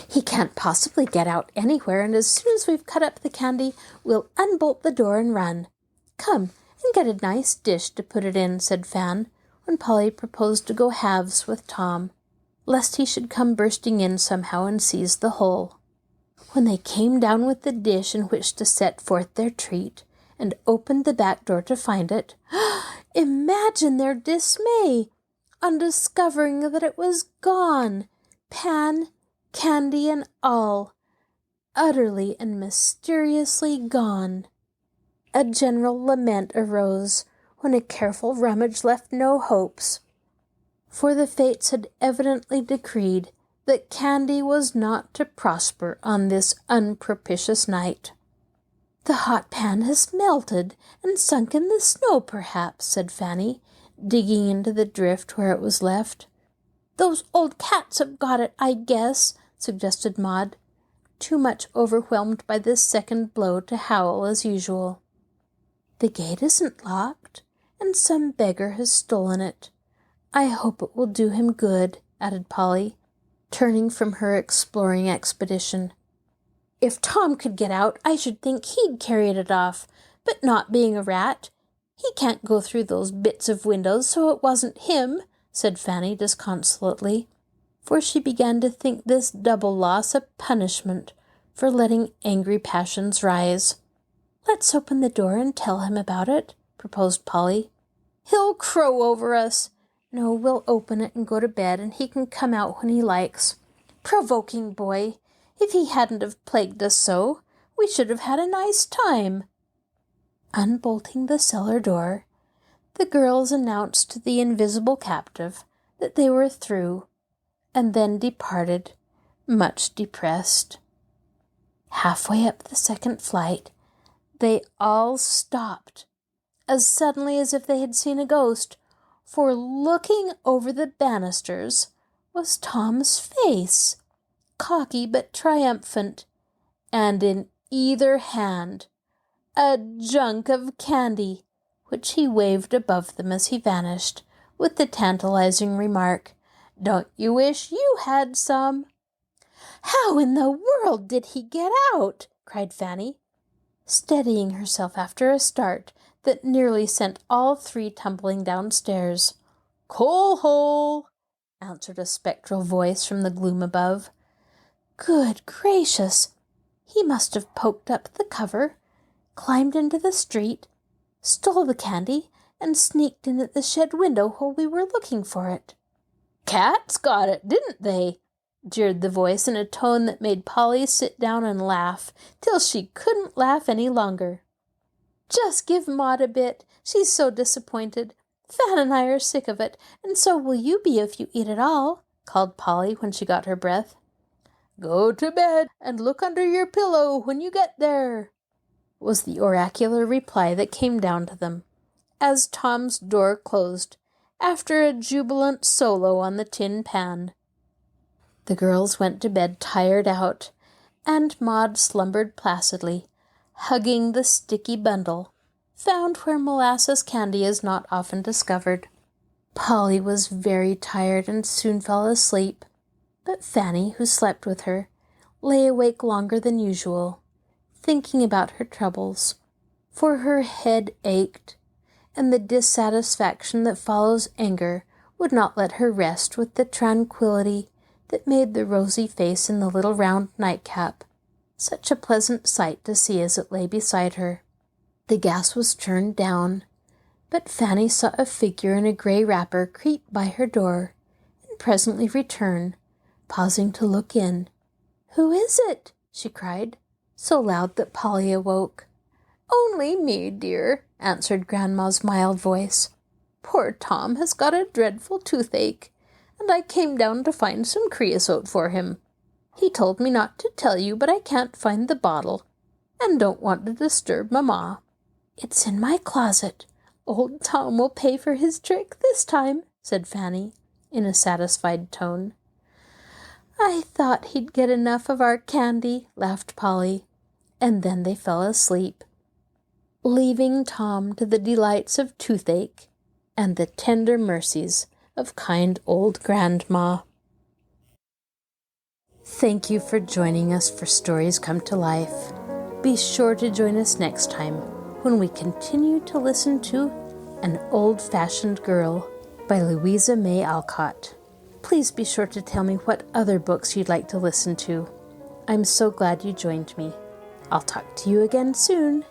"He can't possibly get out anywhere, and as soon as we've cut up the candy, we'll unbolt the door and run. Come and get a nice dish to put it in," said Fan, when Polly proposed to go halves with Tom, lest he should come bursting in somehow and seize the whole. When they came down with the dish in which to set forth their treat, and opened the back door to find it, imagine their dismay on discovering that it was gone, pan, candy, and all, utterly and mysteriously gone. A general lament arose, when a careful rummage left no hopes, for the fates had evidently decreed that candy was not to prosper on this unpropitious night. "The hot pan has melted and sunk in the snow, perhaps," said Fanny, digging into the drift where it was left. "Those old cats have got it, I guess," suggested Maud, too much overwhelmed by this second blow to howl as usual. "The gate isn't locked, and some beggar has stolen it. I hope it will do him good," added Polly, turning from her exploring expedition. "If Tom could get out, I should think he'd carried it off, but not being a rat, he can't go through those bits of windows, so it wasn't him," said Fanny disconsolately, for she began to think this double loss a punishment for letting angry passions rise. "Let's open the door and tell him about it," proposed Polly. "He'll crow over us." "No, we'll open it and go to bed, and he can come out when he likes. Provoking boy! If he hadn't have plagued us so, we should have had a nice time." Unbolting the cellar door, the girls announced to the invisible captive that they were through, and then departed, much depressed. Halfway up the second flight, they all stopped, as suddenly as if they had seen a ghost, for looking over the banisters was Tom's face, cocky but triumphant, and in either hand a junk of candy, which he waved above them as he vanished, with the tantalizing remark, "Don't you wish you had some?" "How in the world did he get out?" cried Fanny, steadying herself after a start that nearly sent all three tumbling downstairs. "Coal hole," answered a spectral voice from the gloom above. "Good gracious! He must have poked up the cover, climbed into the street, stole the candy, and sneaked in at the shed window while we were looking for it." "Cats got it, didn't they?" jeered the voice in a tone that made Polly sit down and laugh till she couldn't laugh any longer. "Just give Maud a bit. She's so disappointed. Fan and I are sick of it, and so will you be if you eat it all," called Polly when she got her breath. "Go to bed and look under your pillow when you get there," was the oracular reply that came down to them, as Tom's door closed, after a jubilant solo on the tin pan. The girls went to bed tired out, and Maud slumbered placidly, hugging the sticky bundle, found where molasses candy is not often discovered. Polly was very tired and soon fell asleep, but Fanny, who slept with her, lay awake longer than usual, thinking about her troubles, for her head ached, and the dissatisfaction that follows anger would not let her rest with the tranquillity that made the rosy face in the little round nightcap such a pleasant sight to see as it lay beside her. The gas was turned down, but Fanny saw a figure in a grey wrapper creep by her door, and presently return, pausing to look in. "Who is it?" she cried, so loud that Polly awoke. "Only me, dear," answered Grandma's mild voice. "Poor Tom has got a dreadful toothache, and I came down to find some creosote for him. He told me not to tell you, but I can't find the bottle, and don't want to disturb Mamma." "It's in my closet. Old Tom will pay for his trick this time," said Fanny, in a satisfied tone. "I thought he'd get enough of our candy," laughed Polly, and then they fell asleep, leaving Tom to the delights of toothache and the tender mercies of kind old Grandma. Thank you for joining us for Stories Come to Life. Be sure to join us next time when we continue to listen to An Old-Fashioned Girl by Louisa May Alcott. Please be sure to tell me what other books you'd like to listen to. I'm so glad you joined me. I'll talk to you again soon.